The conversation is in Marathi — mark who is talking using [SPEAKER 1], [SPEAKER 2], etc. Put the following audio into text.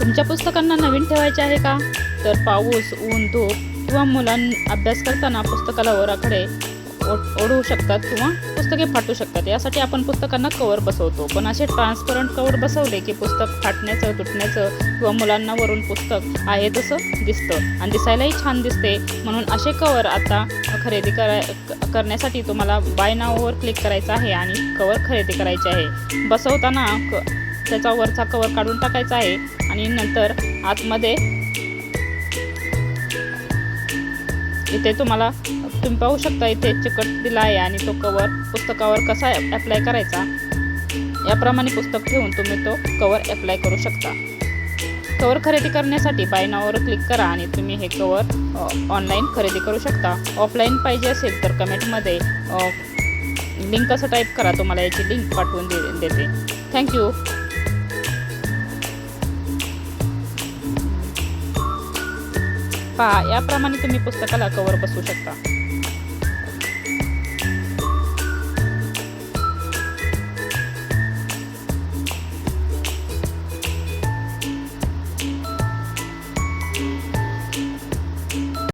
[SPEAKER 1] तुमच्या पुस्तकांना नवीन ठेवायचे आहे का? तर पाऊस, ऊन, धूप किंवा मुलांना अभ्यास करताना पुस्तकाला वराकडे ओढवू शकतात किंवा पुस्तके फाटू शकतात. यासाठी आपण पुस्तकांना कवर बसवतो. पण असे ट्रान्सपरंट कवर बसवले की पुस्तक फाटण्याचं, तुटण्याचं किंवा मुलांना वरून पुस्तक आहे तसं दिसतं आणि दिसायलाही छान दिसते. म्हणून असे कवर आता खरेदी करण्यासाठी तुम्हाला बाय नाववर क्लिक करायचं आहे आणि कवर खरेदी करायचे आहे. बसवताना त्याचा वरचा कवर काढून टाकायचा आहे आणि नंतर आतमध्ये इथे तुम्ही पाहू शकता इथे चिकट दिला आहे आणि तो कवर पुस्तकावर कसा अप्लाय करायचा याप्रमाणे पुस्तक ठेवून तुम्ही तो कवर अप्लाय करू शकता. कवर खरेदी करण्यासाठी बाय नाववर क्लिक करा आणि तुम्ही हे कवर ऑनलाईन खरेदी करू शकता. ऑफलाईन पाहिजे असेल तर कमेंटमध्ये लिंक कसं टाईप करा, तुम्हाला याची लिंक पाठवून देते. थँक्यू. पहा, याप्रमाणे तुम्ही पुस्तकाला कवर बसवू शकता.